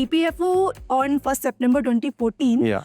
EPFO on 1st September 2014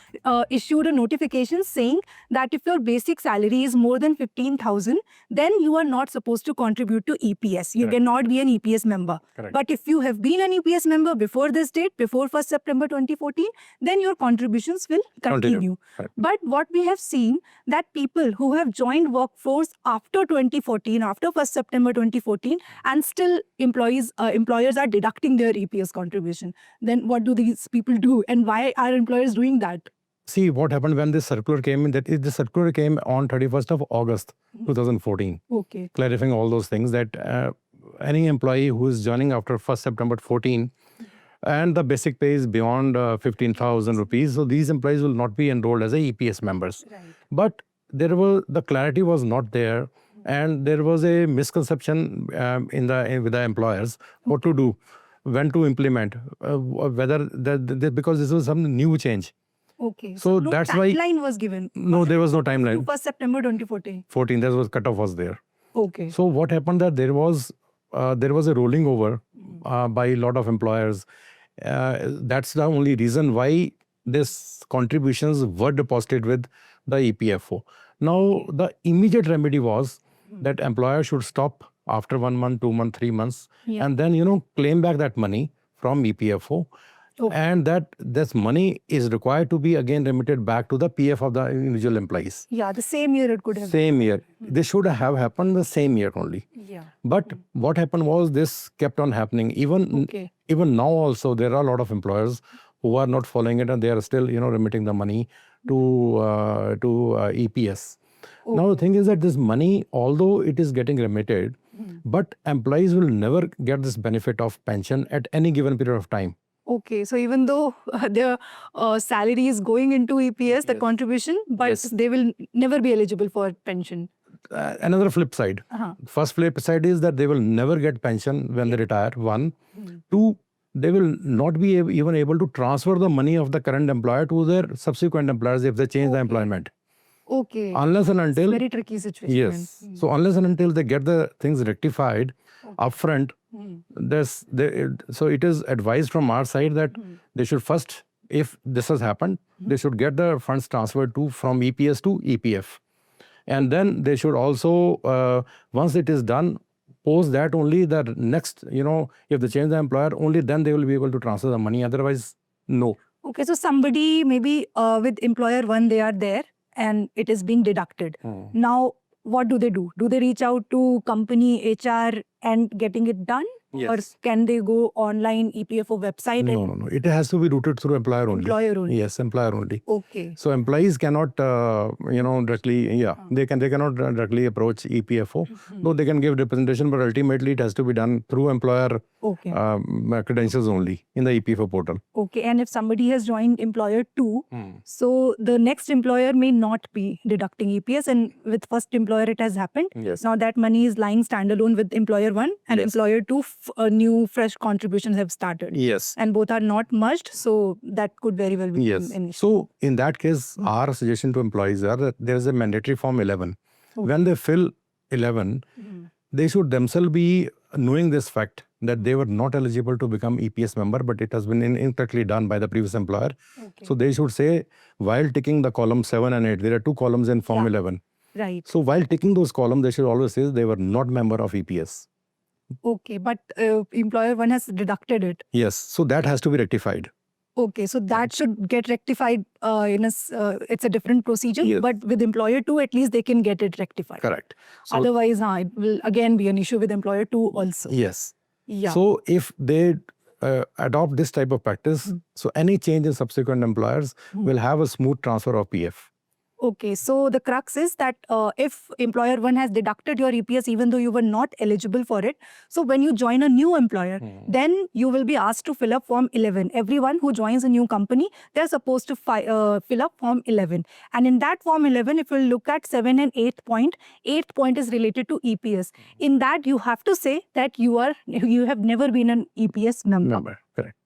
issued a notification saying that if your basic salary is more than 15,000, then you are not supposed to contribute to EPS. You cannot be an EPS member. But if you have been an EPS member before this date, before 1st September 2014, then your contributions will continue. But what we have seen that people who have joined workforce after 2014, after 1st September 2014, and still employers are deducting their EPS contribution. Then what do these people do, and why are employers doing that? See, what happened when this circular came in, that is, the circular came on 31st of August 2014. Okay. Clarifying all those things, that any employee who is joining after 1st September 14 and the basic pay is beyond 15,000 rupees, so these employees will not be enrolled as a EPS members. But the clarity was not there, and there was a misconception with the employers what to do, when to implement, because this was some new change. Okay. So no that's why timeline was given. No, there was no timeline. 1st September 2014. There was cutoff was there. Okay. So what happened, that there was a rolling over by a lot of employers. That's the only reason why these contributions were deposited with the EPFO. Now, the immediate remedy was that employer should stop after 1 month, 2 months, 3 months, and then, claim back that money from EPFO. And that this money is required to be again remitted back to the PF of the individual employees. Yeah, the same year it could have. Same year. This should have happened the same year only. Yeah. But what happened was this kept on happening. Even now also, there are a lot of employers who are not following it, and they are still, remitting the money to EPS. Now, the thing is that this money, although it is getting remitted, but employees will never get this benefit of pension at any given period of time. Okay, so even though their salary is going into EPS, the contribution, but they will never be eligible for pension. Another flip side. First flip side is that they will never get pension when they retire, 1. 2, they will not be even able to transfer the money of the current employer to their subsequent employers if they change the employment. Okay. Unless and until... Very tricky situation. Yes. So unless and until they get the things rectified upfront, so it is advised from our side that they should first, if this has happened, they should get the funds transferred from EPS to EPF. And then they should also, once it is done, post that only the next, if they change the employer, only then they will be able to transfer the money. Otherwise, no. Okay, so somebody maybe with employer 1, they are there and it is being deducted. Now, what do? Do they reach out to company HR and getting it done? Yes. Or can they go online EPFO website? No. It has to be routed through employer only. Employer only. Yes, employer only. Okay. So employees cannot, directly, they cannot directly approach EPFO. Though they can give representation, but ultimately it has to be done through employer credentials only in the EPFO portal. Okay, and if somebody has joined employer 2, so the next employer may not be deducting EPS, and with first employer it has happened. Yes. Now that money is lying standalone with employer 1 and employer 2, new fresh contributions have started. Yes. And both are not merged, so that could very well be an issue. So in that case, our suggestion to employees are that there is a mandatory form 11. When they fill 11, they should themselves be knowing this fact that they were not eligible to become EPS member, but it has been incorrectly done by the previous employer. So they should say, while ticking the column 7 and 8, there are 2 columns in form 11. Right. So while ticking those columns, they should always say they were not member of EPS. Okay, but employer 1 has deducted it. Yes, so that has to be rectified. Okay, so that should get rectified. It's a different procedure, but with employer 2, at least they can get it rectified. Correct. So, otherwise, it will again be an issue with employer 2 also. Yes. Yeah. So if they adopt this type of practice, so any change in subsequent employers will have a smooth transfer of PF. Okay, so the crux is that if employer 1 has deducted your EPS even though you were not eligible for it, so when you join a new employer, then you will be asked to fill up form 11. Everyone who joins a new company, they're supposed to fill up form 11. And in that form 11, if you look at 7 and 8 point, 8th point is related to EPS. In that, you have to say that you have never been an EPS member. Correct.